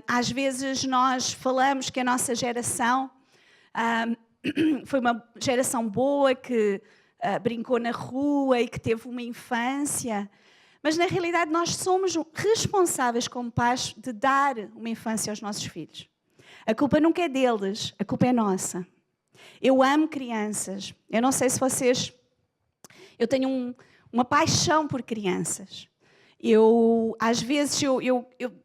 Às vezes nós falamos que a nossa geração foi uma geração boa, que brincou na rua e que teve uma infância. Mas na realidade nós somos responsáveis como pais de dar uma infância aos nossos filhos. A culpa nunca é deles, a culpa é nossa. Eu amo crianças. Eu não sei se vocês... Eu tenho uma paixão por crianças. Às vezes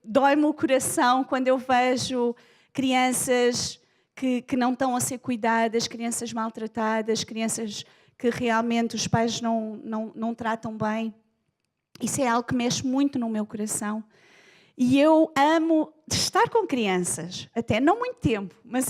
dói-me o coração quando eu vejo crianças que não estão a ser cuidadas, crianças maltratadas, crianças que realmente os pais não tratam bem. Isso é algo que mexe muito no meu coração. E eu amo estar com crianças, até não muito tempo, mas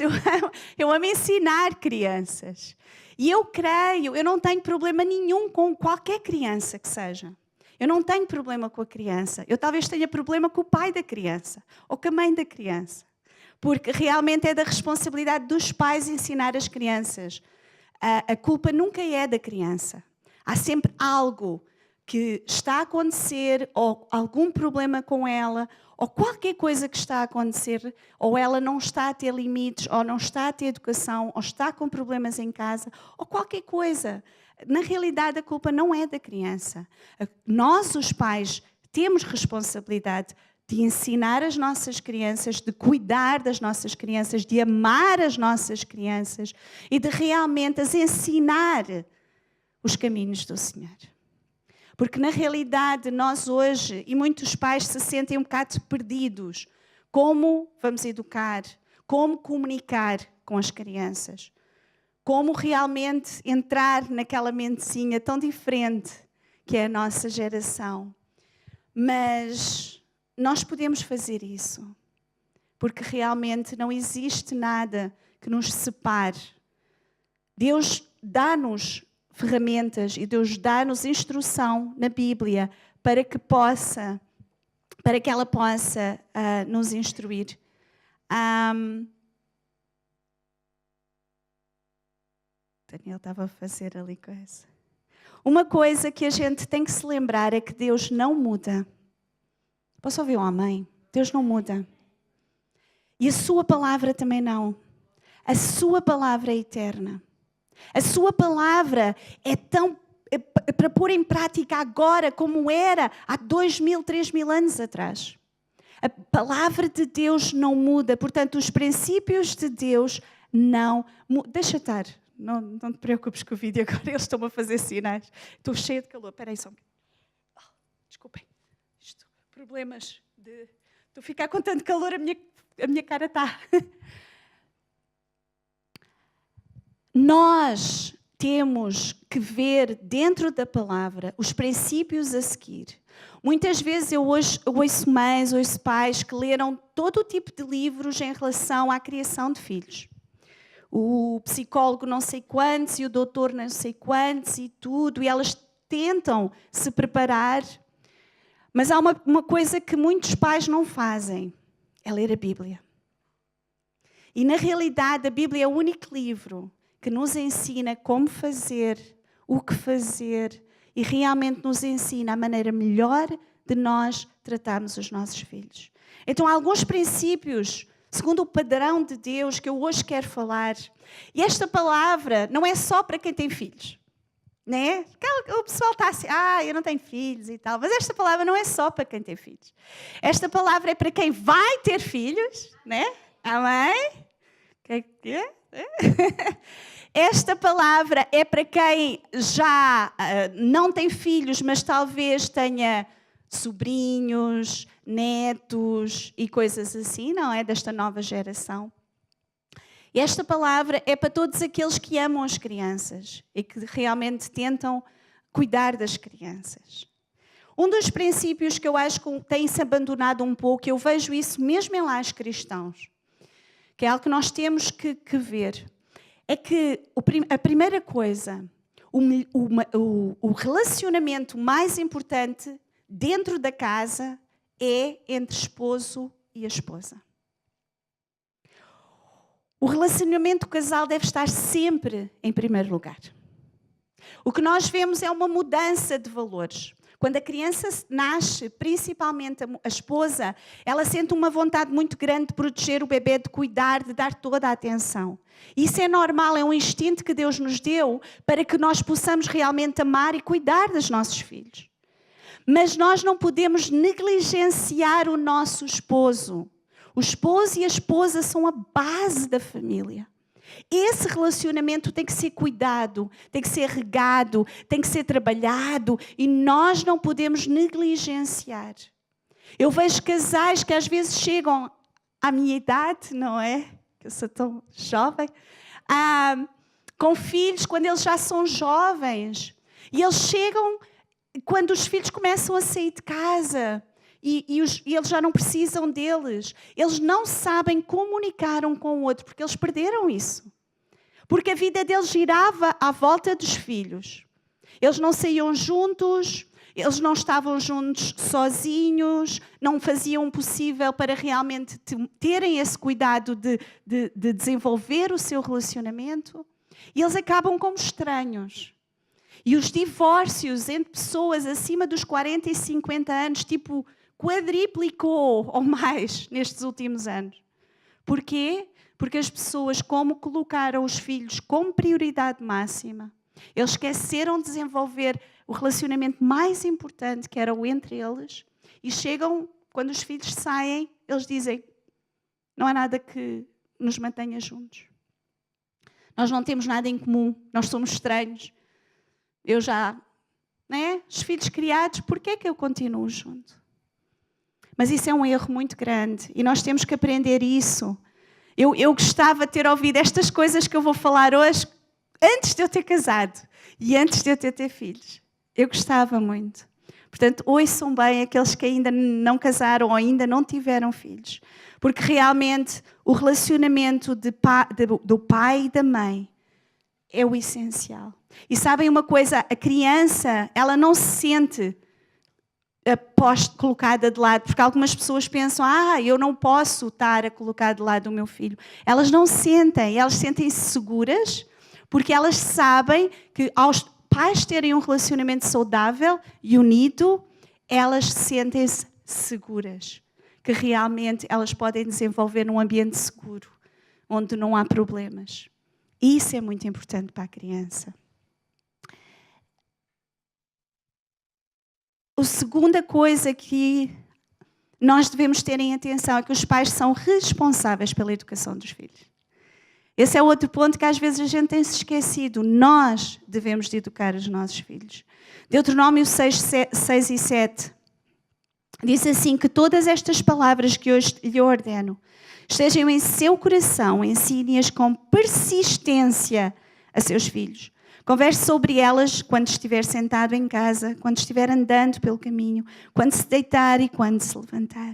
eu amo ensinar crianças. E eu creio, eu não tenho problema nenhum com qualquer criança que seja. Eu não tenho problema com a criança. Eu talvez tenha problema com o pai da criança ou com a mãe da criança. Porque realmente é da responsabilidade dos pais ensinar as crianças. A culpa nunca é da criança. Há sempre algo que está a acontecer, ou algum problema com ela, ou qualquer coisa que está a acontecer, ou ela não está a ter limites, ou não está a ter educação, ou está com problemas em casa, ou qualquer coisa. Na realidade, a culpa não é da criança. Nós, os pais, temos responsabilidade de ensinar as nossas crianças, de cuidar das nossas crianças, de amar as nossas crianças e de realmente as ensinar os caminhos do Senhor. Porque na realidade nós hoje, e muitos pais se sentem um bocado perdidos, como vamos educar, como comunicar com as crianças, como realmente entrar naquela mentezinha tão diferente que é a nossa geração. Mas nós podemos fazer isso, porque realmente não existe nada que nos separe. Deus dá-nos ferramentas e Deus dá-nos instrução na Bíblia para que ela possa nos instruir. Daniel estava a fazer ali coisa. Uma coisa que a gente tem que se lembrar é que Deus não muda. Posso ouvir um amém? Deus não muda. E a sua palavra também não. A sua palavra é eterna. A sua palavra é para pôr em prática agora como era há 2.000, 3.000 anos atrás. A palavra de Deus não muda. Portanto, os princípios de Deus não mudam. Deixa estar. Não te preocupes com o vídeo agora. Eles estão a fazer sinais. Estou cheia de calor. Espera aí só um bocadinho. Desculpem. Problemas de... Estou a ficar com tanto calor, a minha cara está... Nós temos que ver dentro da palavra os princípios a seguir. Muitas vezes eu ouço mães, ouço pais que leram todo o tipo de livros em relação à criação de filhos. O psicólogo não sei quantos e o doutor não sei quantos e tudo, e elas tentam se preparar. Mas há uma coisa que muitos pais não fazem, é ler a Bíblia. E na realidade a Bíblia é o único livro que nos ensina como fazer, o que fazer e realmente nos ensina a maneira melhor de nós tratarmos os nossos filhos. Então há alguns princípios, segundo o padrão de Deus, que eu hoje quero falar. E esta palavra não é só para quem tem filhos. Né? O pessoal está assim, eu não tenho filhos e tal. Mas esta palavra não é só para quem tem filhos. Esta palavra é para quem vai ter filhos, né? Amém? Esta palavra é para quem já não tem filhos, mas talvez tenha sobrinhos, netos e coisas assim, não é? Desta nova geração. E esta palavra é para todos aqueles que amam as crianças e que realmente tentam cuidar das crianças. Um dos princípios que eu acho que tem-se abandonado um pouco, eu vejo isso mesmo em lares cristãos, que é algo que nós temos que ver, é que a primeira coisa, o relacionamento mais importante dentro da casa é entre esposo e a esposa. O relacionamento do casal deve estar sempre em primeiro lugar. O que nós vemos é uma mudança de valores. Quando a criança nasce, principalmente a esposa, ela sente uma vontade muito grande de proteger o bebê, de cuidar, de dar toda a atenção. Isso é normal, é um instinto que Deus nos deu para que nós possamos realmente amar e cuidar dos nossos filhos. Mas nós não podemos negligenciar o nosso esposo. O esposo e a esposa são a base da família. Esse relacionamento tem que ser cuidado, tem que ser regado, tem que ser trabalhado e nós não podemos negligenciar. Eu vejo casais que às vezes chegam à minha idade, não é? Que eu sou tão jovem, com filhos quando eles já são jovens e eles chegam quando os filhos começam a sair de casa. E eles já não precisam deles. Eles não sabem comunicar um com o outro, porque eles perderam isso. Porque a vida deles girava à volta dos filhos. Eles não saíam juntos, eles não estavam juntos sozinhos, não faziam o possível para realmente terem esse cuidado de desenvolver o seu relacionamento. E eles acabam como estranhos. E os divórcios entre pessoas acima dos 40 e 50 anos, tipo, quadriplicou ou mais nestes últimos anos. Porquê? Porque as pessoas, como colocaram os filhos como prioridade máxima, eles esqueceram de desenvolver o relacionamento mais importante, que era o entre eles, e chegam, quando os filhos saem, eles dizem, não há nada que nos mantenha juntos. Nós não temos nada em comum, nós somos estranhos. Eu já, né? Os filhos criados, porquê é que eu continuo junto? Mas isso é um erro muito grande e nós temos que aprender isso. Eu gostava de ter ouvido estas coisas que eu vou falar hoje antes de eu ter casado e antes de eu ter filhos. Eu gostava muito. Portanto, ouçam bem aqueles que ainda não casaram ou ainda não tiveram filhos. Porque realmente o relacionamento do pai e da mãe é o essencial. E sabem uma coisa? A criança, ela não se sente colocada de lado, porque algumas pessoas pensam, eu não posso estar a colocar de lado o meu filho. Elas não sentem, elas sentem-se seguras, porque elas sabem que aos pais terem um relacionamento saudável e unido, elas sentem-se seguras, que realmente elas podem desenvolver num ambiente seguro, onde não há problemas. Isso é muito importante para a criança. A segunda coisa que nós devemos ter em atenção é que os pais são responsáveis pela educação dos filhos. Esse é outro ponto que às vezes a gente tem se esquecido. Nós devemos de educar os nossos filhos. Deuteronômio 6 e 7 diz assim, que todas estas palavras que hoje lhe ordeno estejam em seu coração, ensine-as com persistência a seus filhos. Converse sobre elas quando estiver sentado em casa, quando estiver andando pelo caminho, quando se deitar e quando se levantar.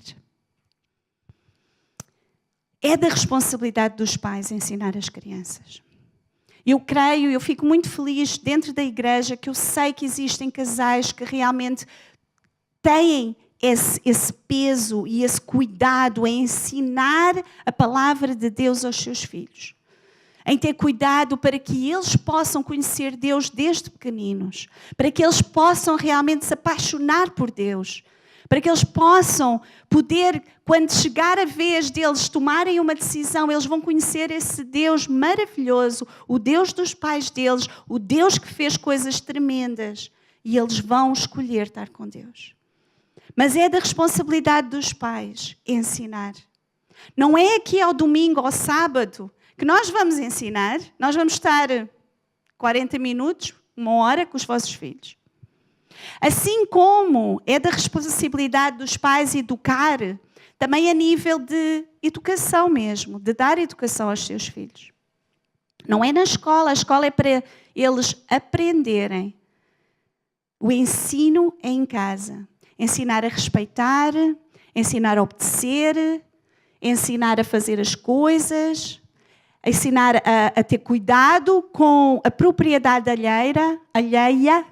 É da responsabilidade dos pais ensinar as crianças. Eu creio, eu fico muito feliz dentro da igreja que eu sei que existem casais que realmente têm esse peso e esse cuidado em ensinar a palavra de Deus aos seus filhos. Em ter cuidado para que eles possam conhecer Deus desde pequeninos, para que eles possam realmente se apaixonar por Deus, para que eles possam poder, quando chegar a vez deles tomarem uma decisão, eles vão conhecer esse Deus maravilhoso, o Deus dos pais deles, o Deus que fez coisas tremendas, e eles vão escolher estar com Deus. Mas é da responsabilidade dos pais ensinar. Não é aqui ao domingo, ao sábado, que nós vamos ensinar, nós vamos estar 40 minutos, 1 hora com os vossos filhos. Assim como é da responsabilidade dos pais educar, também a nível de educação mesmo, de dar educação aos seus filhos. Não é na escola, a escola é para eles aprenderem. O ensino é em casa. Ensinar a respeitar, ensinar a obedecer, ensinar a fazer as coisas, ensinar a ter cuidado com a propriedade alheia.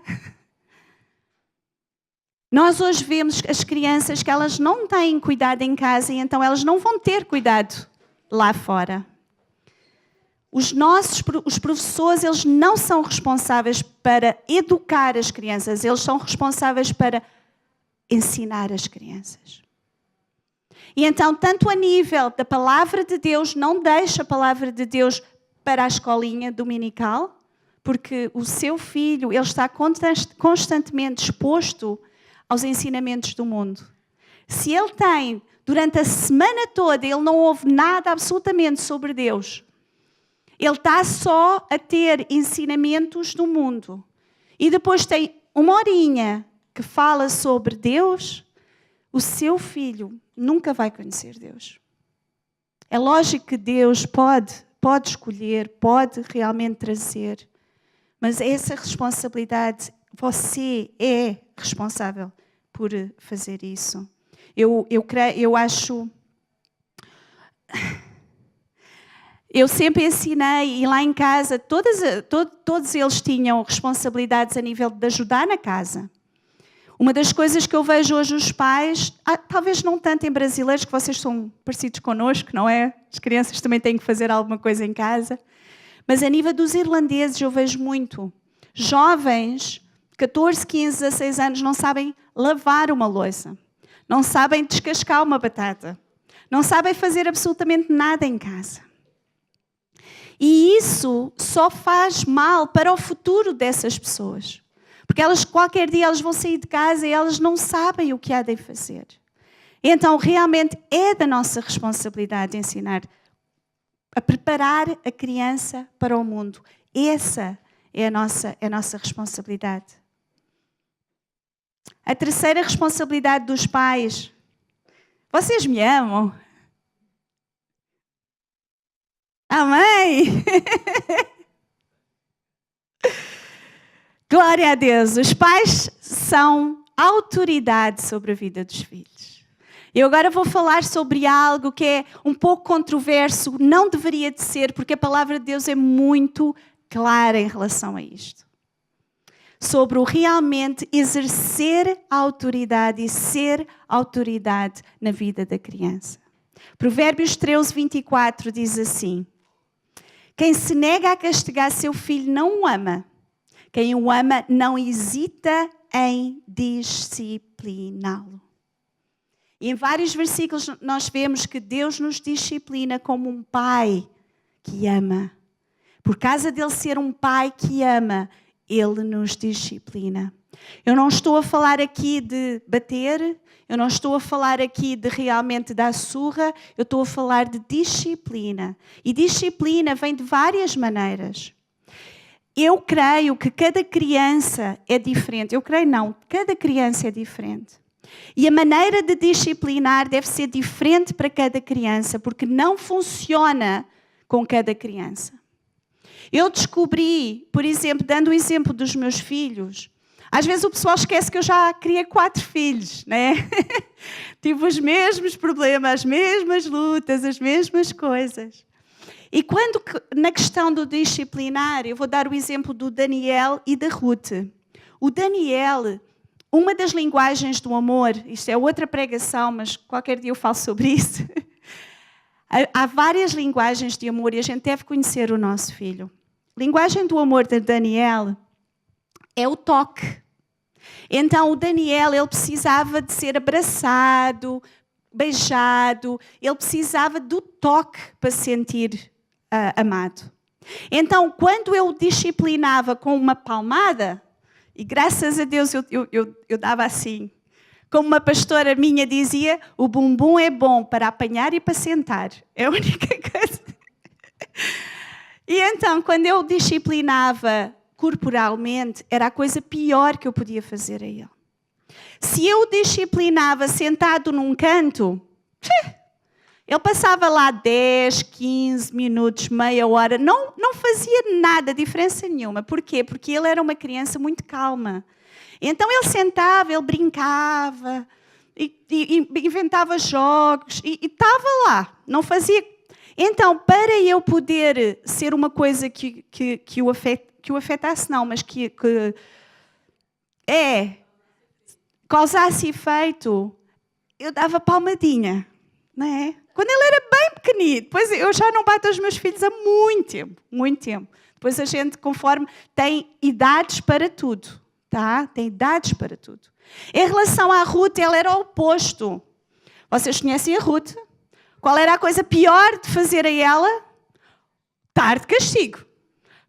Nós hoje vemos as crianças que elas não têm cuidado em casa e então elas não vão ter cuidado lá fora. Os professores, eles não são responsáveis para educar as crianças, eles são responsáveis para ensinar as crianças. E então, tanto a nível da palavra de Deus, não deixe a palavra de Deus para a escolinha dominical, porque o seu filho, ele está constantemente exposto aos ensinamentos do mundo. Se ele tem, durante a semana toda, ele não ouve nada absolutamente sobre Deus, ele está só a ter ensinamentos do mundo, e depois tem uma horinha que fala sobre Deus, o seu filho nunca vai conhecer Deus. É lógico que Deus pode escolher, pode realmente trazer, mas essa responsabilidade, você é responsável por fazer isso. Eu sempre ensinei, e lá em casa, todos eles tinham responsabilidades a nível de ajudar na casa. Uma das coisas que eu vejo hoje os pais, talvez não tanto em brasileiros, que vocês são parecidos connosco, não é? As crianças também têm que fazer alguma coisa em casa. Mas a nível dos irlandeses eu vejo muito. Jovens, 14, 15, 16 anos, não sabem lavar uma louça. Não sabem descascar uma batata. Não sabem fazer absolutamente nada em casa. E isso só faz mal para o futuro dessas pessoas. Porque qualquer dia elas vão sair de casa e elas não sabem o que há de fazer. Então, realmente é da nossa responsabilidade ensinar a preparar a criança para o mundo. Essa é a nossa responsabilidade. A terceira responsabilidade dos pais. Vocês me amam? Amém? Glória a Deus. Os pais são autoridade sobre a vida dos filhos. Eu agora vou falar sobre algo que é um pouco controverso, não deveria de ser, porque a palavra de Deus é muito clara em relação a isto. Sobre o realmente exercer a autoridade e ser autoridade na vida da criança. Provérbios 13, 24 diz assim: quem se nega a castigar seu filho não o ama. Quem o ama não hesita em discipliná-lo. E em vários versículos nós vemos que Deus nos disciplina como um pai que ama. Por causa dele ser um pai que ama, ele nos disciplina. Eu não estou a falar aqui de bater, eu não estou a falar aqui de realmente dar surra, eu estou a falar de disciplina. E disciplina vem de várias maneiras. Eu creio que cada criança é diferente. Cada criança é diferente. E a maneira de disciplinar deve ser diferente para cada criança, porque não funciona com cada criança. Eu descobri, por exemplo, dando o exemplo dos meus filhos, às vezes o pessoal esquece que eu já criei 4 filhos, né? Tive os mesmos problemas, as mesmas lutas, as mesmas coisas. E quando, na questão do disciplinar, eu vou dar o exemplo do Daniel e da Ruth. O Daniel, uma das linguagens do amor, isto é outra pregação, mas qualquer dia eu falo sobre isso. Há várias linguagens de amor e a gente deve conhecer o nosso filho. A linguagem do amor de Daniel é o toque. Então o Daniel, ele precisava de ser abraçado, beijado, ele precisava do toque para se sentir amado. Então, quando eu o disciplinava com uma palmada, e graças a Deus eu dava assim, como uma pastora minha dizia, o bumbum é bom para apanhar e para sentar. É a única coisa. E então, quando eu o disciplinava corporalmente, era a coisa pior que eu podia fazer a ele. Se eu o disciplinava sentado num canto, ele passava lá 10, 15 minutos, meia hora, não fazia nada, diferença nenhuma. Porquê? Porque ele era uma criança muito calma. Então ele sentava, ele brincava, e inventava jogos, e estava lá, não fazia. Então, para eu poder ser uma coisa que o afetasse, não, mas que causasse efeito, eu dava palmadinha, não é? quando ele era bem pequenito. Pois eu já não bato aos meus filhos há muito tempo, muito tempo. Depois a gente, conforme, tem idades para tudo, tá? Tem idades para tudo. Em relação à Ruth, ela era o oposto. Vocês conhecem a Ruth? Qual era a coisa pior de fazer a ela? Dar de castigo.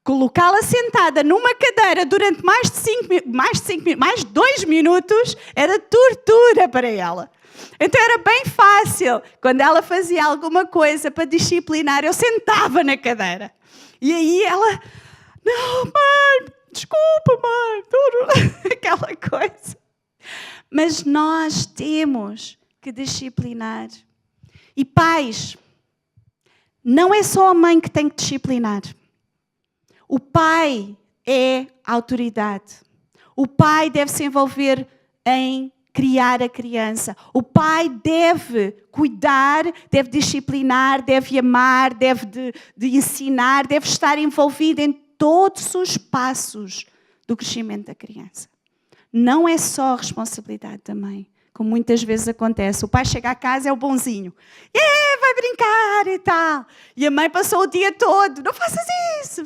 Colocá-la sentada numa cadeira durante mais de 2 minutos era tortura para ela. Então era bem fácil. Quando ela fazia alguma coisa para disciplinar, eu sentava na cadeira. E aí ela, não, mãe, desculpa, mãe, aquela coisa. Mas nós temos que disciplinar. E pais, não é só a mãe que tem que disciplinar. O pai é a autoridade. O pai deve se envolver em criar a criança. O pai deve cuidar, deve disciplinar, deve amar, deve de ensinar, deve estar envolvido em todos os passos do crescimento da criança. Não é só a responsabilidade da mãe, como muitas vezes acontece. O pai chega a casa, é o bonzinho. Vai brincar e tal. E a mãe passou o dia todo. Não faças isso.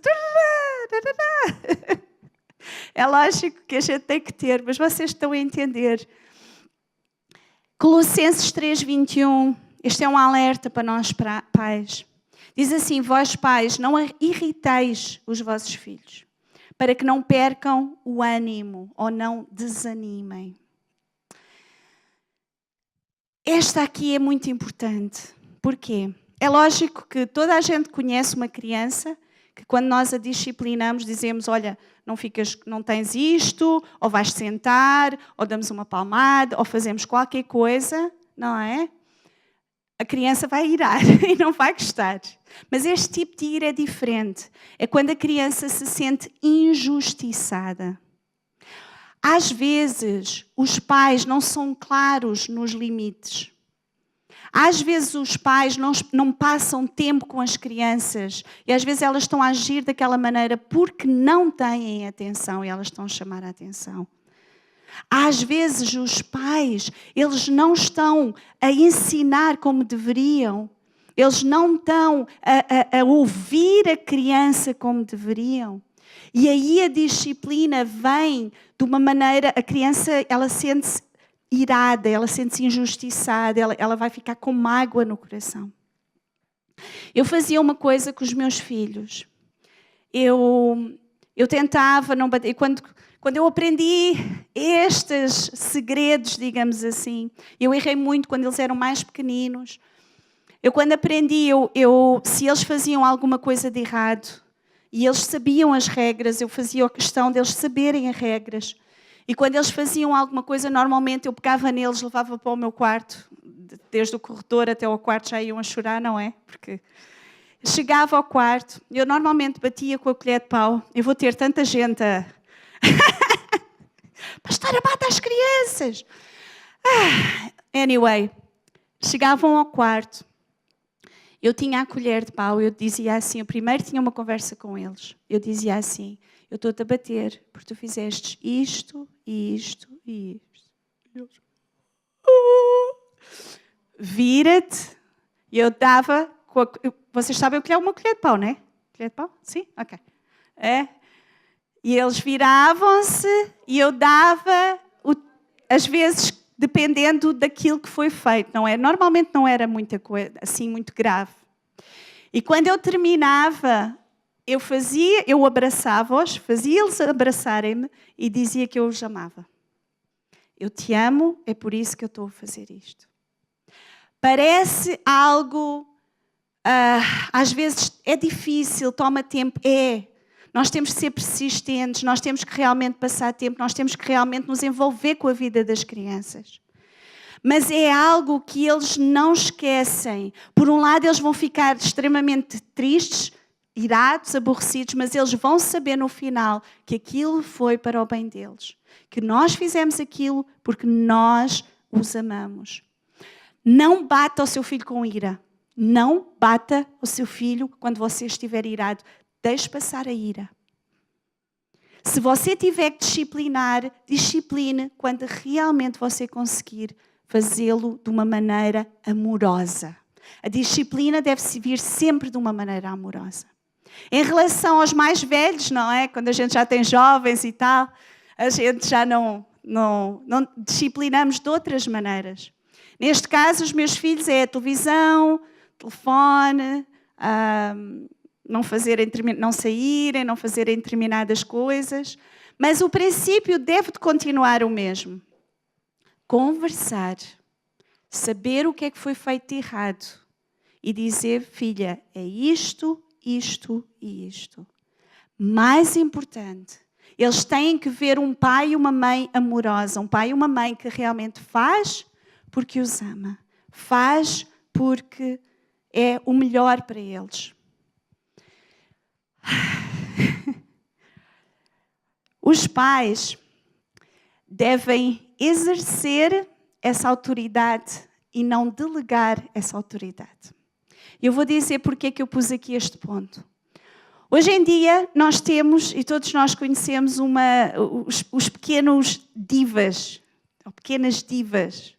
É lógico que a gente tem que ter, mas vocês estão a entender. Colossenses 3:21. Este é um alerta para nós pais. Diz assim, vós pais, não irriteis os vossos filhos, para que não percam o ânimo ou não desanimem. Esta aqui é muito importante. Porquê? É lógico que toda a gente conhece uma criança que quando nós a disciplinamos dizemos, olha, não tens isto, ou vais sentar, ou damos uma palmada, ou fazemos qualquer coisa, não é? A criança vai irar e não vai gostar. Mas este tipo de ira é diferente. É quando a criança se sente injustiçada. Às vezes, os pais não são claros nos limites. Às vezes os pais não passam tempo com as crianças e às vezes elas estão a agir daquela maneira porque não têm atenção e elas estão a chamar a atenção. Às vezes os pais, eles não estão a ensinar como deveriam. Eles não estão a ouvir a criança como deveriam. E aí a disciplina vem de uma maneira, a criança ela sente-se irada, ela sente-se injustiçada, ela vai ficar com mágoa no coração. Eu fazia uma coisa com os meus filhos. Eu tentava não bater. Quando eu aprendi estes segredos, digamos assim, eu errei muito quando eles eram mais pequeninos. Quando aprendi, se eles faziam alguma coisa de errado e eles sabiam as regras, eu fazia a questão deles saberem as regras. E quando eles faziam alguma coisa, normalmente eu pegava neles, levava para o meu quarto, desde o corredor até ao quarto já iam a chorar, não é? Porque chegava ao quarto, eu normalmente batia com a colher de pau. Eu vou ter tanta gente a... Pastora, bata as crianças! Anyway, chegavam ao quarto, eu tinha a colher de pau, eu dizia assim, eu primeiro tinha uma conversa com eles, eu dizia assim, eu estou-te a bater porque tu fizeste isto e isto e isto. Vira-te. E eu dava... Vocês sabem o que é uma colher de pau, não é? Colher de pau? Sim? Ok. É. E eles viravam-se e eu dava, às vezes, dependendo daquilo que foi feito, não é? Normalmente não era muita coisa, assim, muito grave. E quando eu terminava... Eu abraçava-os, fazia-eles abraçarem-me e dizia que eu os amava. Eu te amo, é por isso que eu estou a fazer isto. Parece algo, às vezes é difícil, toma tempo, Nós temos que ser persistentes, nós temos que realmente passar tempo, nós temos que realmente nos envolver com a vida das crianças. Mas é algo que eles não esquecem. Por um lado, eles vão ficar extremamente tristes, irados, aborrecidos, mas eles vão saber no final que aquilo foi para o bem deles. Que nós fizemos aquilo porque nós os amamos. Não bata o seu filho com ira. Não bata o seu filho quando você estiver irado. Deixe passar a ira. Se você tiver que disciplinar, discipline quando realmente você conseguir fazê-lo de uma maneira amorosa. A disciplina deve vir sempre de uma maneira amorosa. Em relação aos mais velhos, não é? Quando a gente já tem jovens e tal, a gente já não disciplinamos de outras maneiras. Neste caso, os meus filhos é a televisão, telefone, não saírem, não fazerem determinadas coisas. Mas o princípio deve de continuar o mesmo. Conversar, saber o que é que foi feito de errado e dizer, filha, é isto, isto e isto. Mais importante, eles têm que ver um pai e uma mãe amorosa, um pai e uma mãe que realmente faz porque os ama, faz porque é o melhor para eles. Os pais devem exercer essa autoridade e não delegar essa autoridade. Eu vou dizer porque é que eu pus aqui este ponto. Hoje em dia nós temos, e todos nós conhecemos, os pequenos divas, ou pequenas divas.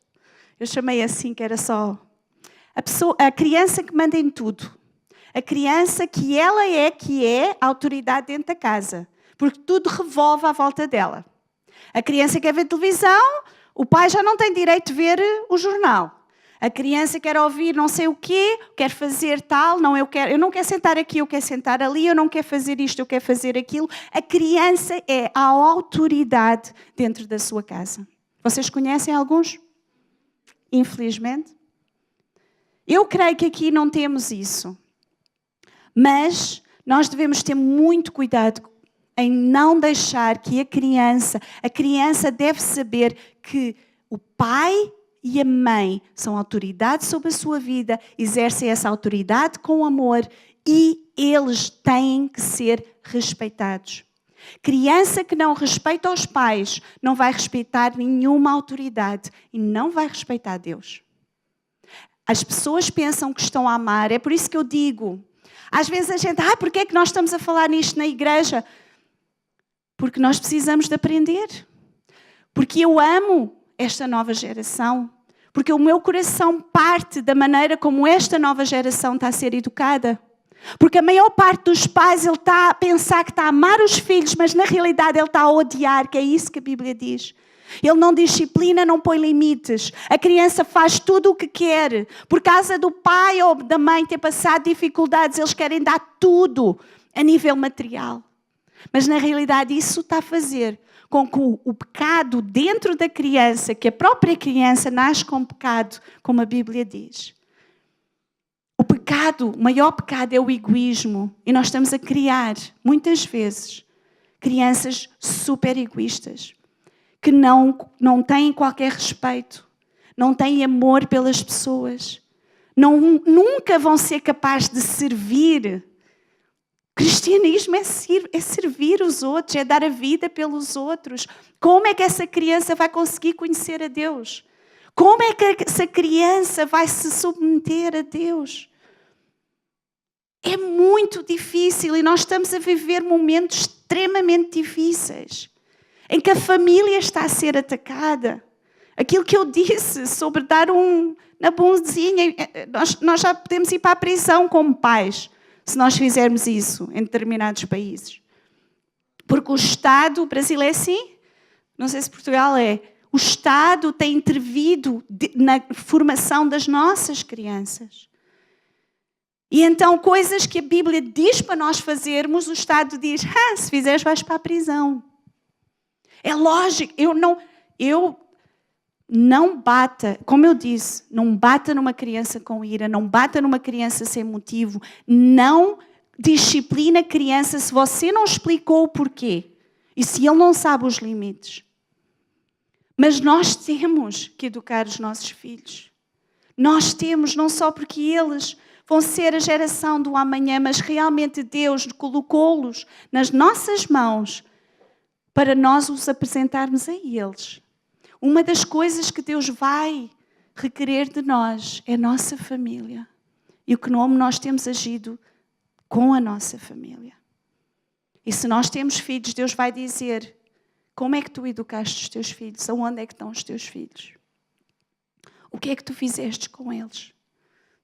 Eu chamei assim, que era só a criança que manda em tudo. A criança que é a autoridade dentro da casa. Porque tudo revolve à volta dela. A criança quer ver televisão, o pai já não tem direito de ver o jornal. A criança quer ouvir não sei o quê, quer fazer tal, eu não quero sentar aqui, eu quero sentar ali, eu não quero fazer isto, eu quero fazer aquilo. A criança é a autoridade dentro da sua casa. Vocês conhecem alguns? Infelizmente. Eu creio que aqui não temos isso. Mas nós devemos ter muito cuidado em não deixar que a criança deve saber que o pai e a mãe são autoridades sobre a sua vida, exercem essa autoridade com amor e eles têm que ser respeitados. Criança que não respeita os pais não vai respeitar nenhuma autoridade e não vai respeitar Deus. As pessoas pensam que estão a amar, é por isso que eu digo, às vezes a gente, porquê é que nós estamos a falar nisto na igreja? Porque nós precisamos de aprender. Porque eu amo esta nova geração. Porque o meu coração parte da maneira como esta nova geração está a ser educada. Porque a maior parte dos pais, ele está a pensar que está a amar os filhos, mas na realidade ele está a odiar, que é isso que a Bíblia diz. Ele não disciplina, não põe limites. A criança faz tudo o que quer. Por causa do pai ou da mãe ter passado dificuldades, eles querem dar tudo a nível material. Mas na realidade isso está a fazer com que o pecado dentro da criança, que a própria criança nasce com pecado, como a Bíblia diz. O maior pecado é o egoísmo. E nós estamos a criar, muitas vezes, crianças super egoístas, que não têm qualquer respeito, não têm amor pelas pessoas, nunca vão ser capazes de servir. Cristianismo é servir os outros, é dar a vida pelos outros. Como é que essa criança vai conseguir conhecer a Deus? Como é que essa criança vai se submeter a Deus? É muito difícil e nós estamos a viver momentos extremamente difíceis, em que a família está a ser atacada. Aquilo que eu disse sobre dar na bonzinha, nós já podemos ir para a prisão como pais, se nós fizermos isso em determinados países. Porque o Estado, o Brasil é assim, não sei se Portugal é, o Estado tem intervido na formação das nossas crianças. E então, coisas que a Bíblia diz para nós fazermos, o Estado diz, se fizeres vais para a prisão. É lógico, eu não bata, como eu disse, não bata numa criança com ira, não bata numa criança sem motivo, não disciplina a criança se você não explicou o porquê e se ele não sabe os limites. Mas nós temos que educar os nossos filhos. Nós temos, não só porque eles vão ser a geração do amanhã, mas realmente Deus colocou-los nas nossas mãos para nós os apresentarmos a eles. Uma das coisas que Deus vai requerer de nós é a nossa família. E como nós temos agido com a nossa família. E se nós temos filhos, Deus vai dizer, como é que tu educaste os teus filhos? Aonde é que estão os teus filhos? O que é que tu fizeste com eles?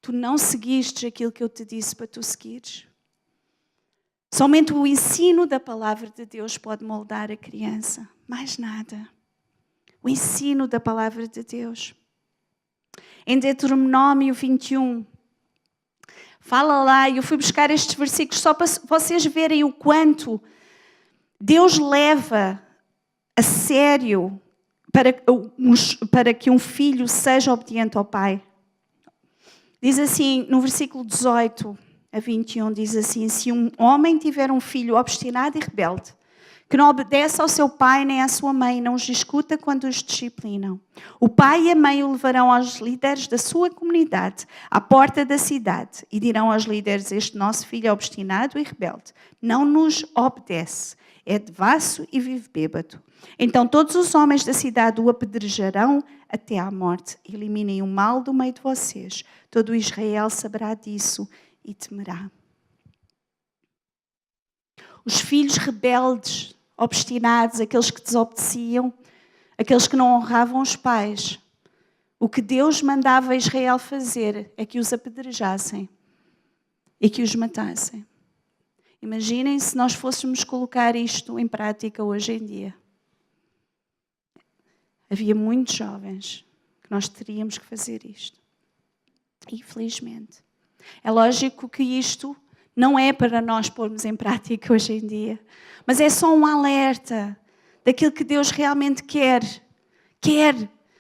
tu não seguiste aquilo que eu te disse para tu seguires. Somente o ensino da palavra de Deus pode moldar a criança. Mais nada. O ensino da palavra de Deus. Em Deuteronômio 21, fala lá, e eu fui buscar estes versículos só para vocês verem o quanto Deus leva a sério para que um filho seja obediente ao pai. Diz assim, no versículo 18 a 21, diz assim: se um homem tiver um filho obstinado e rebelde, que não obedece ao seu pai nem à sua mãe, não os escuta quando os disciplinam, o pai e a mãe o levarão aos líderes da sua comunidade, à porta da cidade, e dirão aos líderes: este nosso filho é obstinado e rebelde, não nos obedece, é devasso e vive bêbado. Então todos os homens da cidade o apedrejarão até à morte. Eliminem o mal do meio de vocês. Todo Israel saberá disso e temerá. Os filhos rebeldes, obstinados, aqueles que desobedeciam, aqueles que não honravam os pais, o que Deus mandava a Israel fazer é que os apedrejassem e que os matassem. Imaginem se nós fôssemos colocar isto em prática hoje em dia. Havia muitos jovens que nós teríamos que fazer isto. Infelizmente. É lógico que isto não é para nós pormos em prática hoje em dia, mas é só um alerta daquilo que Deus realmente quer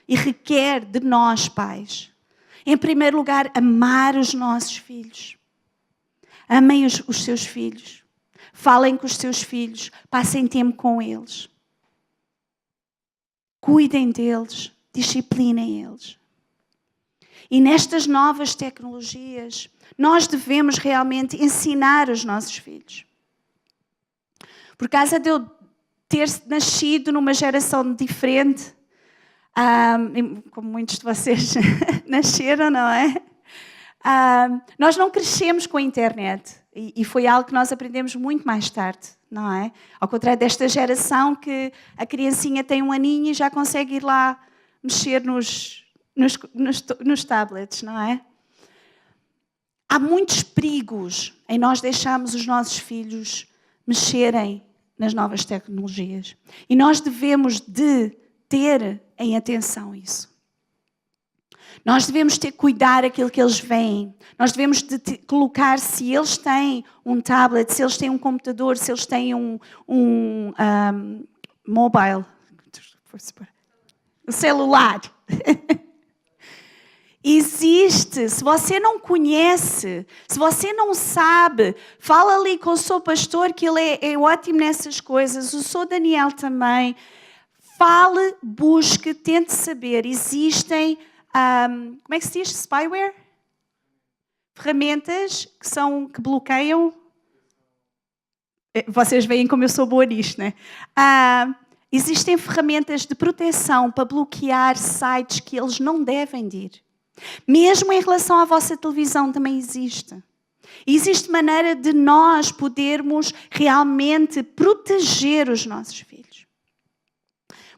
e requer de nós, pais. Em primeiro lugar, amar os nossos filhos. Amem os seus filhos. Falem com os seus filhos. Passem tempo com eles. Cuidem deles. Disciplinem eles. E nestas novas tecnologias, nós devemos realmente ensinar os nossos filhos. Por causa de eu ter nascido numa geração diferente, como muitos de vocês nasceram, não é? Nós não crescemos com a internet e foi algo que nós aprendemos muito mais tarde, não é? Ao contrário desta geração que a criancinha tem 1 aninho e já consegue ir lá mexer nos tablets, não é? Há muitos perigos em nós deixarmos os nossos filhos mexerem nas novas tecnologias. E nós devemos de ter em atenção isso. Nós devemos ter cuidar aquilo que eles veem. Nós devemos de colocar, se eles têm um tablet, se eles têm um computador, se eles têm um mobile, um celular. Existe, se você não conhece, se você não sabe, fala ali com o seu pastor, que ele é ótimo nessas coisas, o seu Daniel também. Fale, busque, tente saber. Existem, como é que se diz? Spyware? Ferramentas que bloqueiam. Vocês veem como eu sou boa nisto, né? Existem ferramentas de proteção para bloquear sites que eles não devem de ir. Mesmo em relação à vossa televisão também existe. Existe maneira de nós podermos realmente proteger os nossos filhos.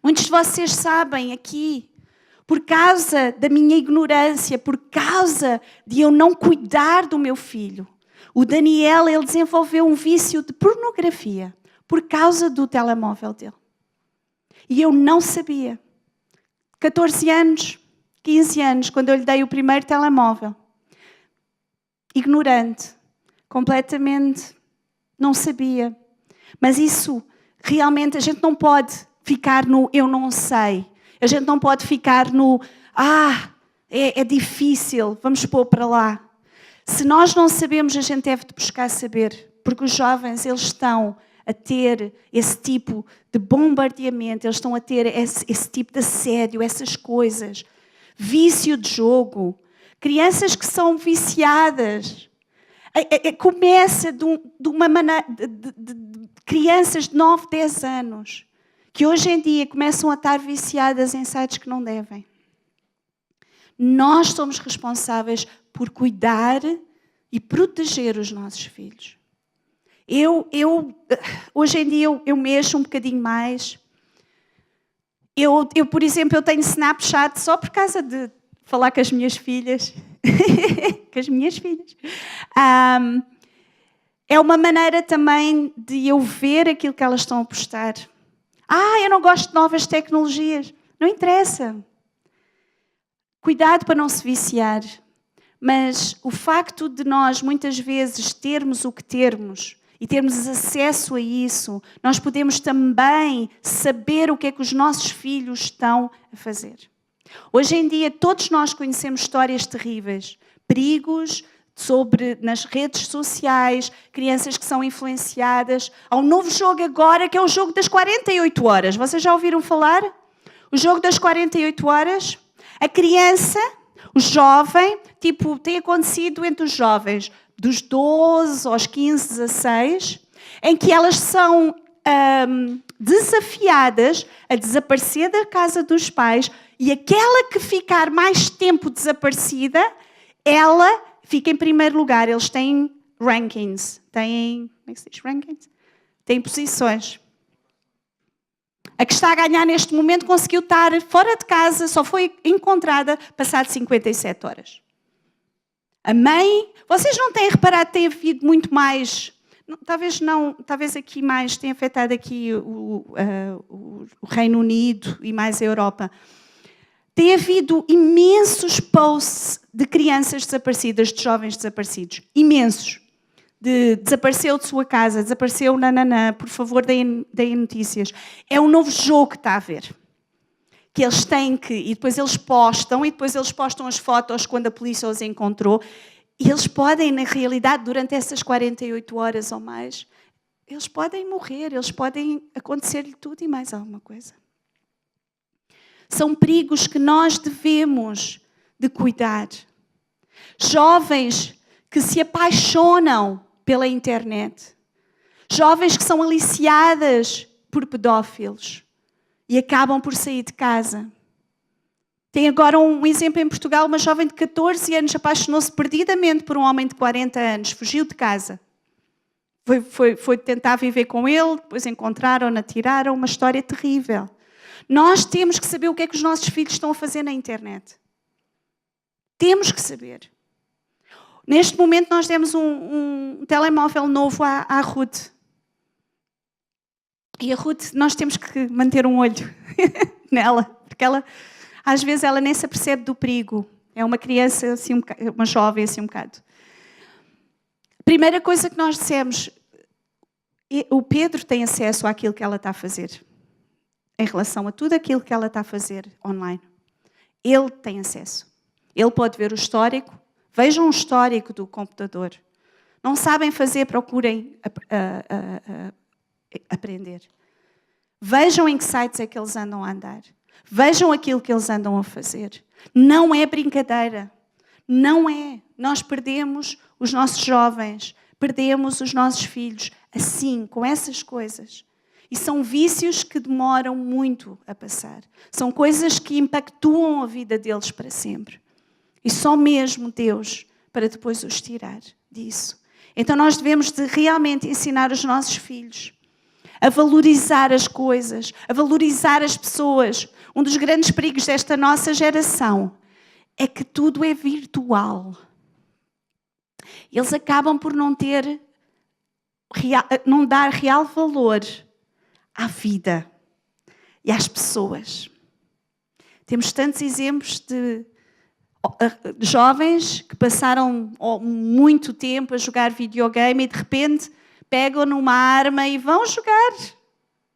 Muitos de vocês sabem aqui, por causa da minha ignorância, por causa de eu não cuidar do meu filho, o Daniel, ele desenvolveu um vício de pornografia por causa do telemóvel dele. E eu não sabia. 14 anos, 15 anos, quando eu lhe dei o primeiro telemóvel. Ignorante, completamente, não sabia. Mas isso, realmente, a gente não pode ficar no eu não sei. A gente não pode ficar no é difícil, vamos pôr para lá. Se nós não sabemos, a gente deve buscar saber. Porque os jovens, eles estão a ter esse tipo de bombardeamento, eles estão a ter esse tipo de assédio, essas coisas. Vício de jogo. Crianças que são viciadas. Começa de uma maneira... de crianças de 9, 10 anos que hoje em dia começam a estar viciadas em sites que não devem. Nós somos responsáveis por cuidar e proteger os nossos filhos. Hoje em dia eu mexo um bocadinho mais. Por exemplo, eu tenho Snapchat só por causa de falar com as minhas filhas. Com as minhas filhas. É uma maneira também de eu ver aquilo que elas estão a postar. Eu não gosto de novas tecnologias. Não interessa. Cuidado para não se viciar. Mas o facto de nós, muitas vezes, termos o que termos e termos acesso a isso, nós podemos também saber o que é que os nossos filhos estão a fazer. Hoje em dia, todos nós conhecemos histórias terríveis, perigos nas redes sociais, crianças que são influenciadas. Há um novo jogo agora, que é o jogo das 48 horas. Vocês já ouviram falar? O jogo das 48 horas? A criança, o jovem, tem acontecido entre os jovens dos 12 aos 15, 16, em que elas são desafiadas a desaparecer da casa dos pais, e aquela que ficar mais tempo desaparecida, ela fica em primeiro lugar. Eles têm rankings. Como é que se diz rankings? Têm posições. A que está a ganhar neste momento conseguiu estar fora de casa, só foi encontrada passado 57 horas. A mãe, vocês não têm reparado que tem havido muito mais, talvez aqui mais, tem afetado aqui o Reino Unido e mais a Europa. Tem havido imensos posts de crianças desaparecidas, de jovens desaparecidos. Imensos. Desapareceu de sua casa, desapareceu, por favor, deem notícias. É um novo jogo que está a haver. Que eles têm que, e depois eles postam as fotos quando a polícia os encontrou. E eles podem, na realidade, durante essas 48 horas ou mais, eles podem morrer, podem acontecer-lhe tudo e mais alguma coisa. São perigos que nós devemos de cuidar. Jovens que se apaixonam pela internet. Jovens que são aliciadas por pedófilos e acabam por sair de casa. Tem agora um exemplo em Portugal, uma jovem de 14 anos apaixonou-se perdidamente por um homem de 40 anos, fugiu de casa. Foi tentar viver com ele, depois encontraram-na, tiraram, uma história terrível. Nós temos que saber o que é que os nossos filhos estão a fazer na internet. Temos que saber. Neste momento nós demos um telemóvel novo à Ruth. E a Ruth, nós temos que manter um olho nela, porque às vezes ela nem se apercebe do perigo. É uma criança, assim, uma jovem, assim um bocado. Primeira coisa que nós dissemos, o Pedro tem acesso àquilo que ela está a fazer. Em relação a tudo aquilo que ela está a fazer online. Ele tem acesso. Ele pode ver o histórico. Vejam o histórico do computador. Não sabem fazer, procurem aprender. Vejam em que sites é que eles andam a andar. Vejam aquilo que eles andam a fazer. Não é brincadeira. Não é. Nós perdemos os nossos jovens, perdemos os nossos filhos assim, com essas coisas. E são vícios que demoram muito a passar. São coisas que impactuam a vida deles para sempre. E só mesmo Deus para depois os tirar disso. Então nós devemos de realmente ensinar os nossos filhos a valorizar as coisas, a valorizar as pessoas. Um dos grandes perigos desta nossa geração é que tudo é virtual. Eles acabam por não dar real valor à vida e às pessoas. Temos tantos exemplos de jovens que passaram muito tempo a jogar videogame e de repente pegam numa arma e vão jogar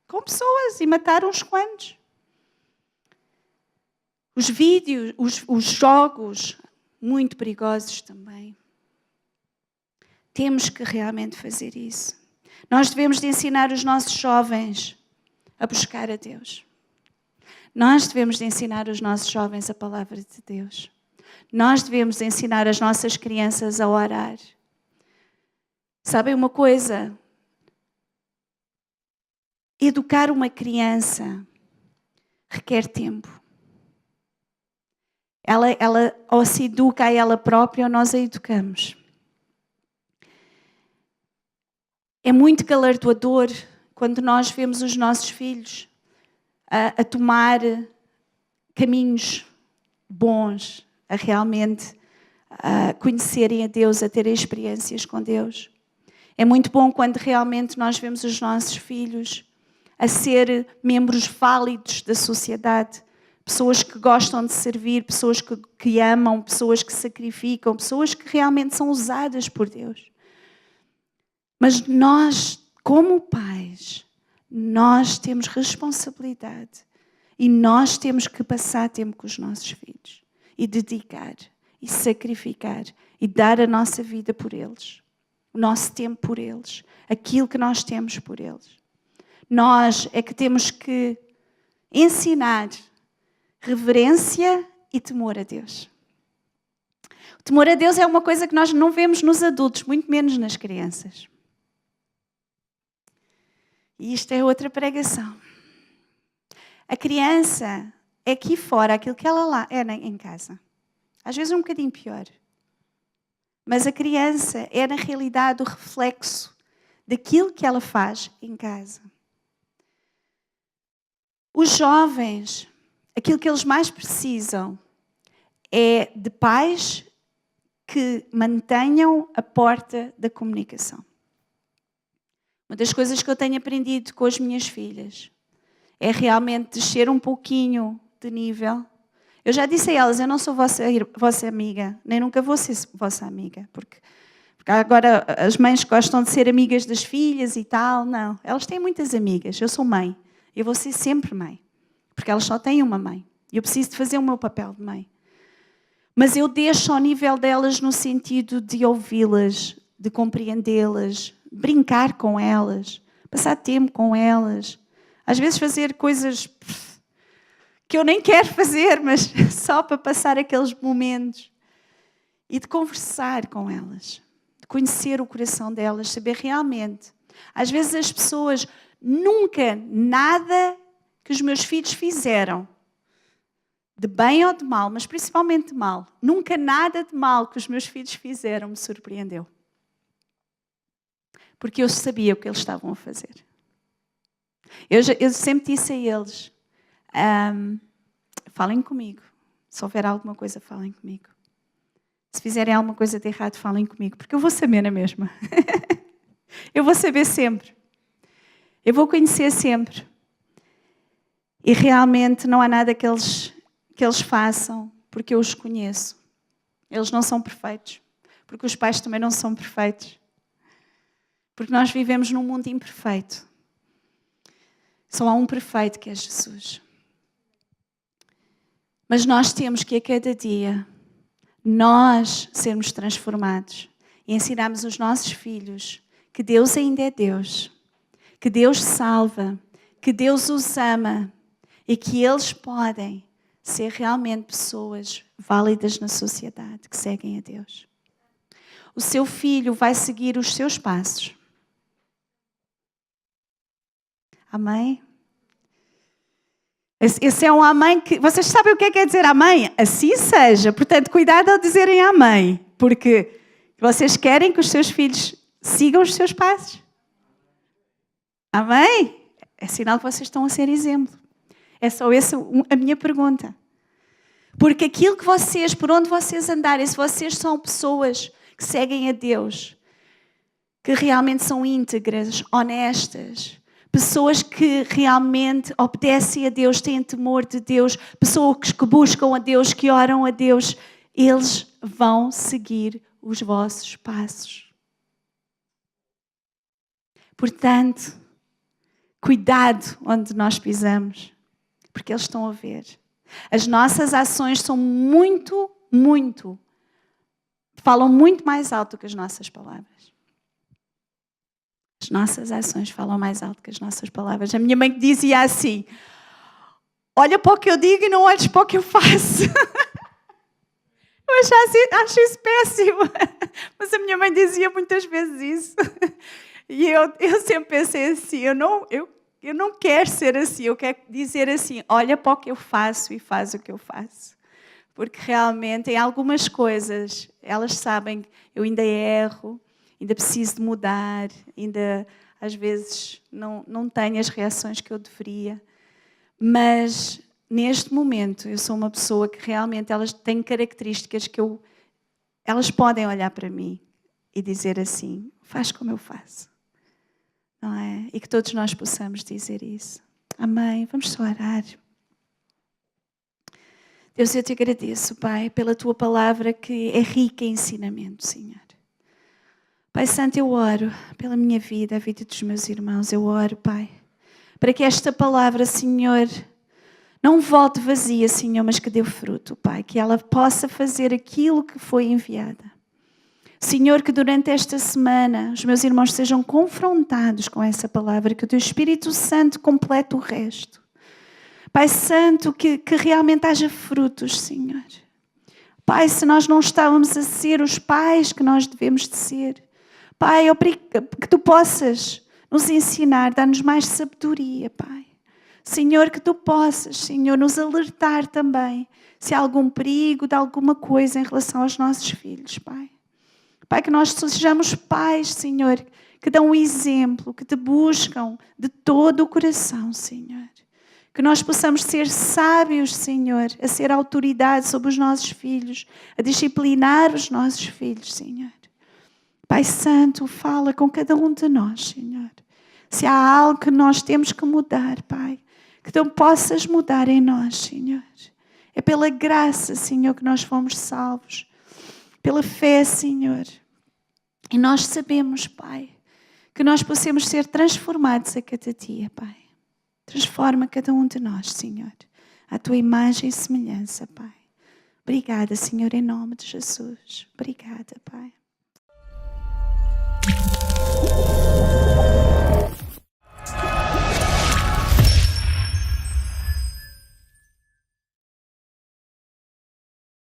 com pessoas e matar uns quantos. Os vídeos, os jogos, muito perigosos também. Temos que realmente fazer isso. Nós devemos de ensinar os nossos jovens a buscar a Deus. Nós devemos de ensinar os nossos jovens a palavra de Deus. Nós devemos de ensinar as nossas crianças a orar. Sabem uma coisa? Educar uma criança requer tempo. Ela ou se educa a ela própria ou nós a educamos. É muito galardoador quando nós vemos os nossos filhos a tomar caminhos bons a realmente conhecerem a Deus, a terem experiências com Deus. É muito bom quando realmente nós vemos os nossos filhos a ser membros válidos da sociedade, pessoas que gostam de servir, pessoas que amam, pessoas que sacrificam, pessoas que realmente são usadas por Deus. Mas nós, como pais, nós temos responsabilidade e nós temos que passar tempo com os nossos filhos e dedicar e sacrificar e dar a nossa vida por eles, o nosso tempo por eles, aquilo que nós temos por eles. Nós é que temos que ensinar reverência e temor a Deus. O temor a Deus é uma coisa que nós não vemos nos adultos, muito menos nas crianças. E isto é outra pregação. A criança é aqui fora aquilo que ela lá é em casa. Às vezes um bocadinho pior. Mas a criança é na realidade o reflexo daquilo que ela faz em casa. Os jovens, aquilo que eles mais precisam é de pais que mantenham a porta da comunicação. Uma das coisas que eu tenho aprendido com as minhas filhas é realmente descer um pouquinho de nível. Eu já disse a elas, eu não sou vossa amiga, nem nunca vou ser vossa amiga, porque agora as mães gostam de ser amigas das filhas e tal. Não, elas têm muitas amigas, eu sou mãe. Eu vou ser sempre mãe, porque elas só têm uma mãe. Eu preciso de fazer o meu papel de mãe. Mas eu deixo ao nível delas no sentido de ouvi-las, de compreendê-las, brincar com elas, passar tempo com elas. Às vezes fazer coisas que eu nem quero fazer, mas só para passar aqueles momentos. E de conversar com elas, de conhecer o coração delas, saber realmente. Às vezes as pessoas... Nunca nada que os meus filhos fizeram, de bem ou de mal, mas principalmente de mal, nunca nada de mal que os meus filhos fizeram me surpreendeu. Porque eu sabia o que eles estavam a fazer. Eu sempre disse a eles, falem comigo. Se houver alguma coisa, falem comigo. Se fizerem alguma coisa de errado, falem comigo, porque eu vou saber na mesma. Eu vou saber sempre. Eu vou conhecer sempre. E realmente não há nada que eles façam porque eu os conheço. Eles não são perfeitos. Porque os pais também não são perfeitos. Porque nós vivemos num mundo imperfeito. Só há um perfeito que é Jesus. Mas nós temos que a cada dia nós sermos transformados e ensinarmos os nossos filhos que Deus ainda é Deus. Que Deus salva, que Deus os ama e que eles podem ser realmente pessoas válidas na sociedade, que seguem a Deus. O seu filho vai seguir os seus passos. Amém? Esse é um amém que... Vocês sabem o que quer dizer amém? Assim seja. Portanto, cuidado ao dizerem amém, porque vocês querem que os seus filhos sigam os seus passos. Amém? É sinal que vocês estão a ser exemplo. É só essa a minha pergunta. Porque aquilo que vocês, por onde vocês andarem, se vocês são pessoas que seguem a Deus, que realmente são íntegras, honestas, pessoas que realmente obedecem a Deus, têm temor de Deus, pessoas que buscam a Deus, que oram a Deus, eles vão seguir os vossos passos. Portanto, cuidado onde nós pisamos, porque eles estão a ver. As nossas ações são falam muito mais alto do que as nossas palavras. As nossas ações falam mais alto que as nossas palavras. A minha mãe dizia assim, olha para o que eu digo e não olhes para o que eu faço. Eu acho isso péssimo. Mas a minha mãe dizia muitas vezes isso. E eu sempre pensei assim, eu não quero ser assim, eu quero dizer assim, olha para o que eu faço e faz o que eu faço. Porque realmente em algumas coisas, elas sabem que eu ainda erro, ainda preciso de mudar, ainda às vezes não tenho as reações que eu deveria. Mas neste momento, eu sou uma pessoa que realmente elas têm características que elas podem olhar para mim e dizer assim, faz como eu faço. Não é? E que todos nós possamos dizer isso. Amém. Vamos só orar. Deus, eu te agradeço, Pai, pela tua palavra que é rica em ensinamento, Senhor. Pai Santo, eu oro pela minha vida, a vida dos meus irmãos. Eu oro, Pai, para que esta palavra, Senhor, não volte vazia, Senhor, mas que dê fruto, Pai. Que ela possa fazer aquilo que foi enviada. Senhor, que durante esta semana os meus irmãos sejam confrontados com essa palavra, que o teu Espírito Santo complete o resto. Pai Santo, que realmente haja frutos, Senhor. Pai, se nós não estávamos a ser os pais que nós devemos de ser, Pai, que tu possas nos ensinar, dar-nos mais sabedoria, Pai. Senhor, que tu possas, Senhor, nos alertar também se há algum perigo de alguma coisa em relação aos nossos filhos, Pai. Pai, que nós sejamos pais, Senhor, que dão um exemplo, que te buscam de todo o coração, Senhor. Que nós possamos ser sábios, Senhor, a ser autoridade sobre os nossos filhos, a disciplinar os nossos filhos, Senhor. Pai Santo, fala com cada um de nós, Senhor. Se há algo que nós temos que mudar, Pai, que tu possas mudar em nós, Senhor. É pela graça, Senhor, que nós fomos salvos. Pela fé, Senhor. E nós sabemos, Pai, que nós possamos ser transformados a cada dia, Pai. Transforma cada um de nós, Senhor, à tua imagem e semelhança, Pai. Obrigada, Senhor, em nome de Jesus. Obrigada, Pai.